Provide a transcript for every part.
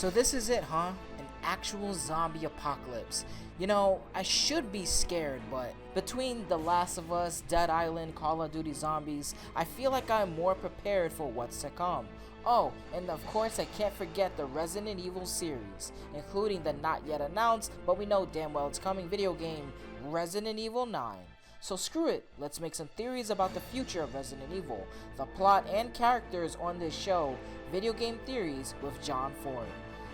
So this is it, huh? An actual zombie apocalypse. You know, I should be scared, but between The Last of Us, Dead Island, Call of Duty Zombies, I feel like I'm more prepared for what's to come. Oh, and of course I can't forget the Resident Evil series, including the not yet announced, but we know damn well it's coming video game, Resident Evil 9. So screw it, let's make some theories about the future of Resident Evil, the plot and characters on this show, Video Game Theories with John Ford.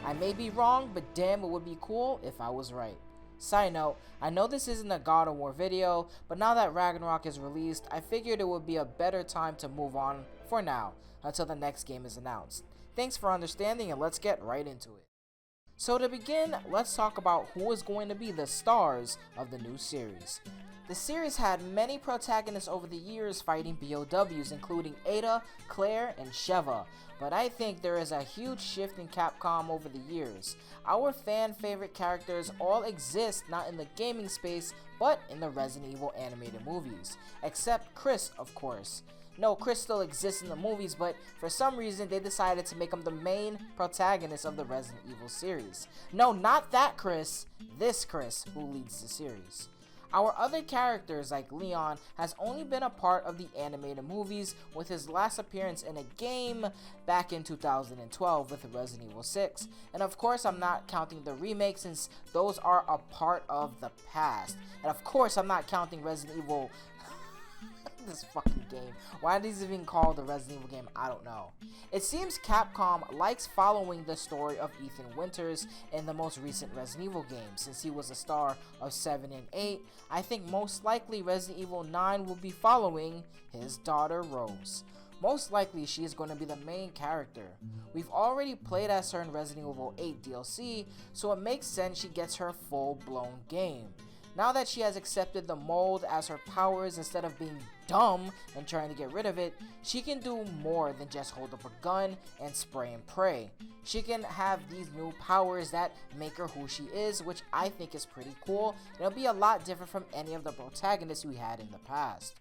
I may be wrong, but damn it would be cool if I was right. Side note, I know this isn't a God of War video, but now that Ragnarok is released, I figured it would be a better time to move on for now, until the next game is announced. Thanks for understanding and let's get right into it. So to begin, let's talk about who is going to be the stars of the new series. The series had many protagonists over the years fighting BOWs, including Ada, Claire, and Sheva, but I think there is a huge shift in Capcom over the years. Our fan favorite characters all exist not in the gaming space, but in the Resident Evil animated movies, except Chris, of course. No, Chris still exists in the movies, but for some reason they decided to make him the main protagonist of the Resident Evil series. No, not that Chris, this Chris who leads the series. Our other characters like Leon has only been a part of the animated movies, with his last appearance in a game back in 2012 with Resident Evil 6, and of course I'm not counting the remakes since those are a part of the past, and of course I'm not counting Resident Evil this fucking game. Why are these even called the Resident Evil game? I don't know. It seems Capcom likes following the story of Ethan Winters in the most recent Resident Evil game. Since he was a star of 7 and 8, I think most likely Resident Evil 9 will be following his daughter Rose. Most likely she is going to be the main character. We've already played as her in Resident Evil 8 DLC, so it makes sense she gets her full-blown game. Now that she has accepted the mold as her powers, instead of being dumb and trying to get rid of it, she can do more than just hold up a gun and spray and pray. She can have these new powers that make her who she is, which I think is pretty cool, and it'll be a lot different from any of the protagonists we had in the past.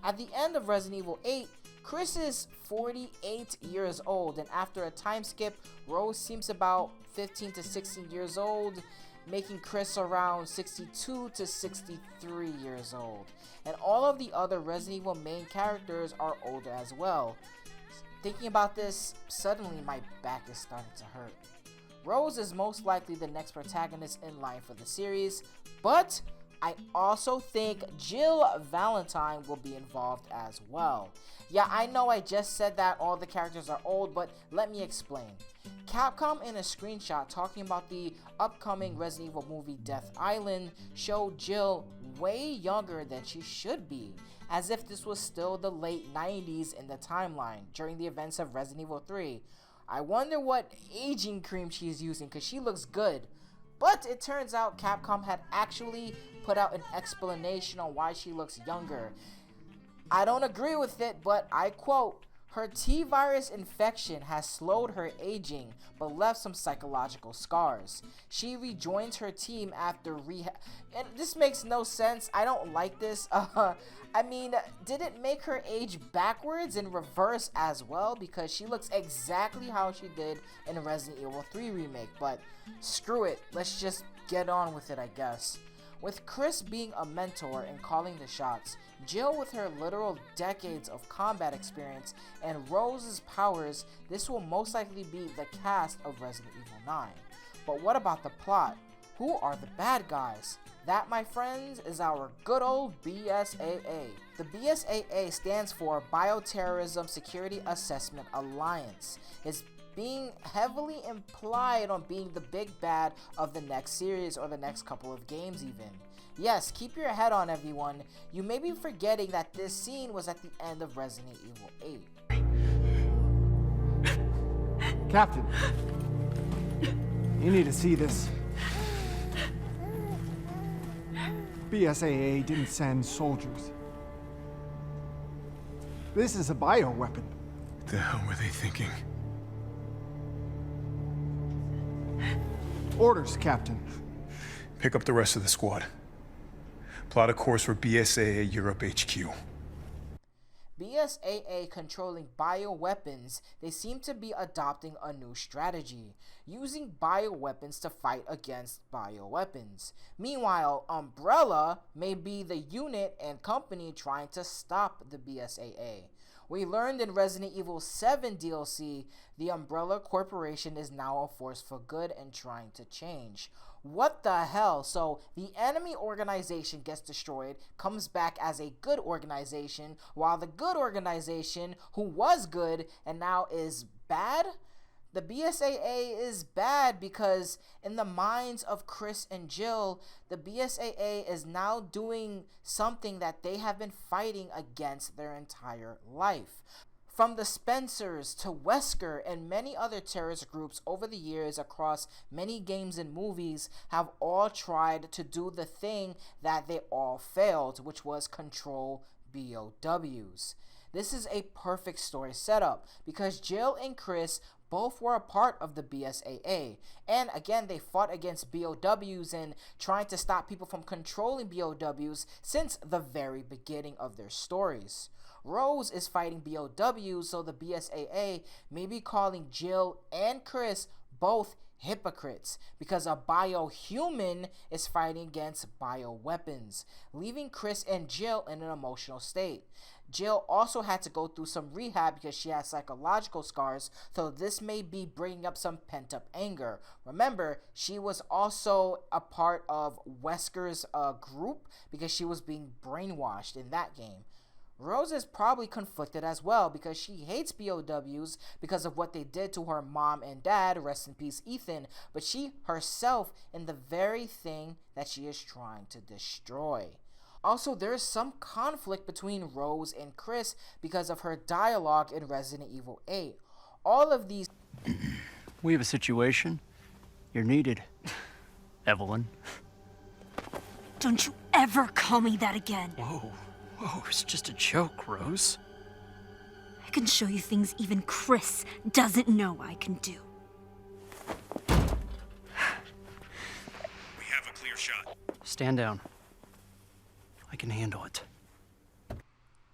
At the end of Resident Evil 8, Chris is 48 years old, and after a time skip, Rose seems about 15 to 16 years old, making Chris around 62 to 63 years old. And all of the other Resident Evil main characters are older as well. Thinking about this, suddenly my back is starting to hurt. Rose is most likely the next protagonist in line for the series, but I also think Jill Valentine will be involved as well. Yeah, I know I just said that all the characters are old, but let me explain. Capcom, in a screenshot talking about the upcoming Resident Evil movie Death Island, showed Jill way younger than she should be, as if this was still the late 90s in the timeline during the events of Resident Evil 3. I wonder what aging cream she's using, because she looks good. But it turns out Capcom had actually put out an explanation on why she looks younger. I don't agree with it, but I quote, "Her T-virus infection has slowed her aging, but left some psychological scars. She rejoins her team after rehab." And this makes no sense. I don't like this. I mean, did it make her age backwards and reverse as well? Because she looks exactly how she did in Resident Evil 3 remake. But screw it. Let's just get on with it, I guess. With Chris being a mentor and calling the shots, Jill with her literal decades of combat experience, and Rose's powers, this will most likely be the cast of Resident Evil 9. But what about the plot? Who are the bad guys? That, my friends, is our good old BSAA. The BSAA stands for Bioterrorism Security Assessment Alliance. It's being heavily implied on being the big bad of the next series or the next couple of games even. Yes, keep your head on, everyone. You may be forgetting that this scene was at the end of Resident Evil 8. Captain, you need to see this. BSAA didn't send soldiers. This is a bioweapon. What the hell were they thinking? Orders, Captain. Pick up the rest of the squad. Plot a course for BSAA Europe HQ. BSAA controlling bioweapons, they seem to be adopting a new strategy, using bioweapons to fight against bioweapons. Meanwhile, Umbrella may be the unit and company trying to stop the BSAA. We learned in Resident Evil 7 DLC, the Umbrella Corporation is now a force for good and trying to change. What the hell? So the enemy organization gets destroyed, comes back as a good organization, while the good organization, who was good and now is bad? The BSAA is bad because in the minds of Chris and Jill, the BSAA is now doing something that they have been fighting against their entire life. From the Spencers to Wesker and many other terrorist groups over the years across many games and movies have all tried to do the thing that they all failed, which was control BOWs. This is a perfect story setup because Jill and Chris both were a part of the BSAA, and again they fought against BOWs and trying to stop people from controlling BOWs since the very beginning of their stories. Rose is fighting BOWs, so the BSAA may be calling Jill and Chris both hypocrites because a biohuman is fighting against bioweapons, leaving Chris and Jill in an emotional state. Jill also had to go through some rehab because she has psychological scars, so this may be bringing up some pent-up anger. Remember, she was also a part of Wesker's group because she was being brainwashed in that game. Rose is probably conflicted as well because she hates BOWs because of what they did to her mom and dad, rest in peace Ethan, but she herself in the very thing that she is trying to destroy. Also, there is some conflict between Rose and Chris because of her dialogue in Resident Evil 8. All of these... We have a situation. You're needed, Evelyn. Don't you ever call me that again. Whoa, it's just a joke, Rose. I can show you things even Chris doesn't know I can do. We have a clear shot. Stand down. I can handle it.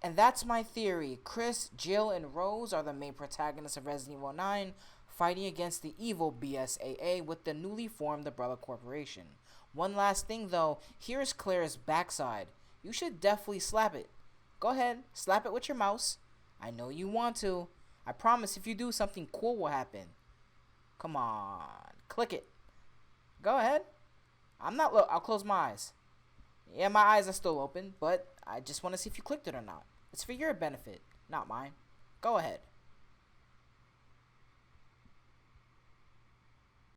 And that's my theory. Chris, Jill, and Rose are the main protagonists of Resident Evil 9, fighting against the evil BSAA with the newly formed Umbrella Corporation. One last thing though, here's Claire's backside. You should definitely slap it. Go ahead, slap it with your mouse. I know you want to. I promise if you do, something cool will happen. Come on, click it. Go ahead. I'll close my eyes. Yeah, my eyes are still open, but I just want to see if you clicked it or not. It's for your benefit, not mine. Go ahead.